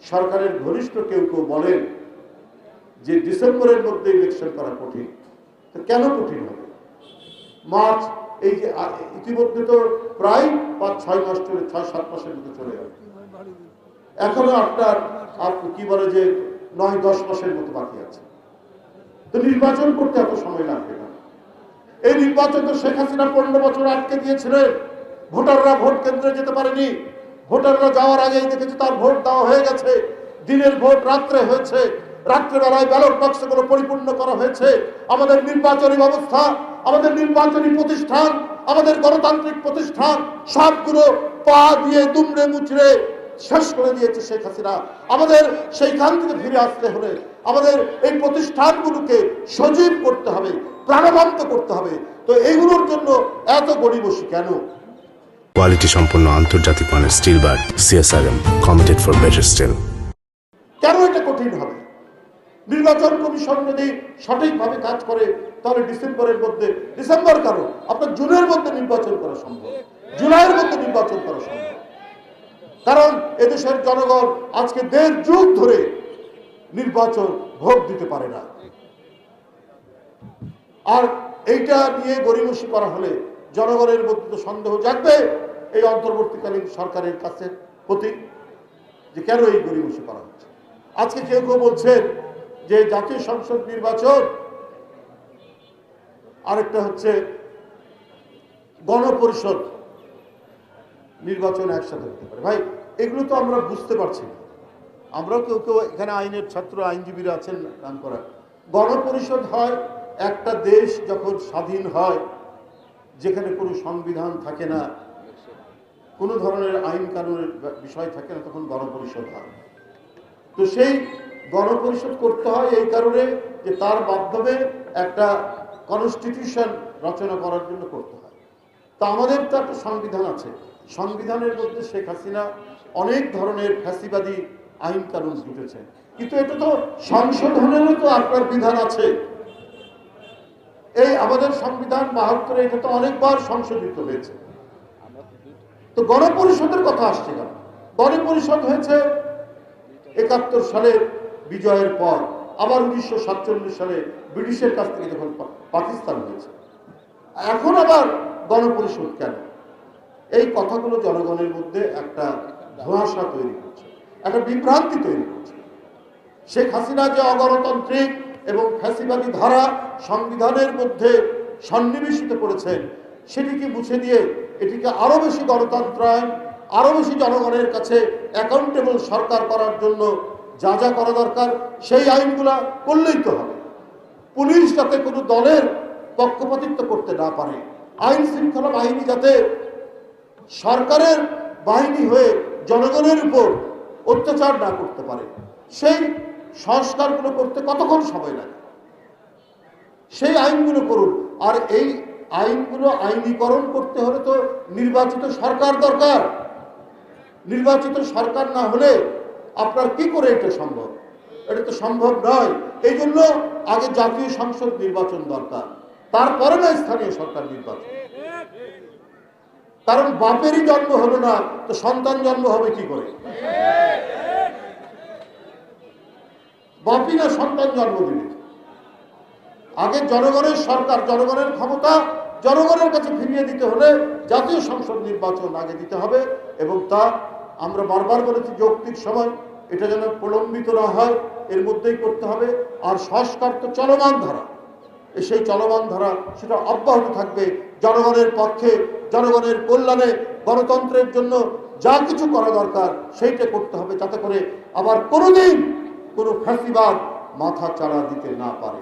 সরকারের ঘনিষ্ঠ কেউ কেউ বলেন যে ডিসেম্বরের মধ্যে ইলেকশন করা কঠিন। তো কেন কঠিন হবে? মার্চ, এই যে ইতিমধ্যে তো প্রায় 5-6 মাস চলে, 6-7 মাসের মতো চলে যাবে। এখনো আপনার কি বলে যে 9-10 মাসের মতো বাকি আছে। তো নির্বাচন করতে এত সময় লাগবে না। এই নির্বাচন তো শেখ হাসিনা 15 বছর আটকে দিয়েছিলেন। ভোটাররা ভোট কেন্দ্রে যেতে পারেনি। ভোটাররা যাওয়ার আগেই দেখেছে তার ভোট দেওয়া হয়ে গেছে। দিনের ভোট রাত্রে হয়েছে, রাত্রেবেলায় ব্যালট বাক্সগুলো পরিপূর্ণ করা হয়েছে। আমাদের নির্বাচনী ব্যবস্থা, আমাদের নির্বাচনী প্রতিষ্ঠান, আমাদের গণতান্ত্রিক প্রতিষ্ঠান সবগুলো পা দিয়ে দুমড়ে মুচড়ে শেষ করে দিয়েছে শেখ হাসিনা। আমাদের সেইখান থেকে ফিরে আসতে হলে আমাদের এই প্রতিষ্ঠানগুলোকে সজীব করতে হবে, প্রাণবন্ত করতে হবে। তো এইগুলোর জন্য এত গড়িমসি কেন? কোয়ালিটি সম্পন্ন আন্তর্জাতিক মানের still bar CSRM, committed for better still. কেন এটা কঠিন হবে? নির্বাচন কমিশন যদি সঠিকভাবে কাজ করে তাহলে ডিসেম্বরের মধ্যে, ডিসেম্বর কেন, আপনার জুনের মধ্যে নির্বাচন করা সম্ভব, জুলাইয়ের মধ্যে নির্বাচন করা সম্ভব। কারণ এদেশের জনগণ আজকে 1.5 যুগ ধরে নির্বাচন ভোট দিতে পারে না। আর এইটা নিয়ে গড়িমসি করা হলে জনগণের মধ্যে তো সন্দেহ জাগবে এই অন্তর্বর্তীকালীন সরকারের কাছে প্রতি, যে কেন এই গড়িমসি করা হচ্ছে। আজকে কেউ কেউ বলছেন যে জাতীয় সংসদ নির্বাচন, আরেকটা হচ্ছে গণপরিষদ নির্বাচন একসাথে হতে পারে। ভাই, এগুলো তো আমরা বুঝতে পারছি না। আমরাও কেউ কেউ এখানে আইনের ছাত্র, আইনজীবীরা আছেন নাম করা। গণপরিষদ হয় একটা দেশ যখন স্বাধীন হয়, যেখানে কোনো সংবিধান থাকে না, কোনো ধরনের আইন কানুনের বিষয় থাকে না, তখন গণপরিষদ হয়। তো সেই গণপরিষদ করতে হয় এই কারণে যে তার মাধ্যমে একটা কনস্টিটিউশন রচনা করার জন্য করতে হয়। তা আমাদের তো একটা সংবিধান আছে, সংবিধানের মধ্যে শেখ হাসিনা অনেক ধরনের ফ্যাসিবাদী আইন কানুন জুটেছে, কিন্তু এটা তো সংশোধনেরও তো আপনার বিধান আছে। এই আমাদের সংবিধান 72-এ এটা তো অনেকবার সংশোধিত হয়েছে। তো গণপরিষদের কথা আসছে কেন? গণপরিষদ হয়েছে 71 সালে বিজয়ের পর, আবার 1947 সালে ব্রিটিশের কাছ থেকে যখন পাকিস্তান হয়েছে। এখন আবার গণপরিষদ কেন? এই কথাগুলো জনগণের মধ্যে একটা ধোঁয়াশা তৈরি করছে, একটা বিভ্রান্তি তৈরি করছে। শেখ হাসিনা যে অগণতান্ত্রিক এবং ফ্যাসিবাদী ধারা সংবিধানের মধ্যে সন্নিবেশিত করেছেন, সেটিকে মুছে দিয়ে এটিকে আরো বেশি গণতন্ত্রায়ন, আরো বেশি জনগণের কাছে অ্যাকাউন্টেবল সরকার করার জন্য যা যা করা দরকার সেই আইনগুলা করলেই তো হবে। পুলিশ যাতে কোনো দলের পক্ষপাতিত্ব করতে না পারে, আইন শৃঙ্খলা বাহিনী যাতে সরকারের বাহিনী হয়ে জনগণের উপর অত্যাচার না করতে পারে, সেই সংস্কারগুলো করতে কতক্ষণ সময় লাগে? সেই আইনগুলো করুন। আর এই আইনগুলো আইনীকরণ করতে হলে তো নির্বাচিত সরকার দরকার। নির্বাচিত সরকার না হলে আপনার কি করে এটা সম্ভব? এটা তো সম্ভব নয়। এই জন্য আগে জাতীয় সংসদ নির্বাচন দরকার, তারপরে না স্থানীয় সরকার নির্বাচন। কারণ বাপেরই জন্ম হলো না, তো সন্তান জন্ম হবে কি করে? বাপই না সন্তান জন্ম দিবে। আগে জনগণের সরকার, জনগণের ক্ষমতা জনগণের কাছে ফিরিয়ে দিতে হলে জাতীয় সংসদ নির্বাচন আগে দিতে হবে। এবং তা আমরা বারবার বলেছি, যৌক্তিক সময় এটা যেন প্রলম্বিত না হয়, এর মধ্যেই করতে হবে। আর সংস্কার তো চলমান ধারা, সেই চলমান ধারা সেটা অব্যাহত থাকবে। জনগণের পক্ষে, জনগণের কল্যাণে, গণতন্ত্রের জন্য যা কিছু করা দরকার সেইটা করতে হবে, যাতে করে আবার কোনোদিন কোনো ফ্যাসিবাদ মাথা চাড়া দিতে না পারে।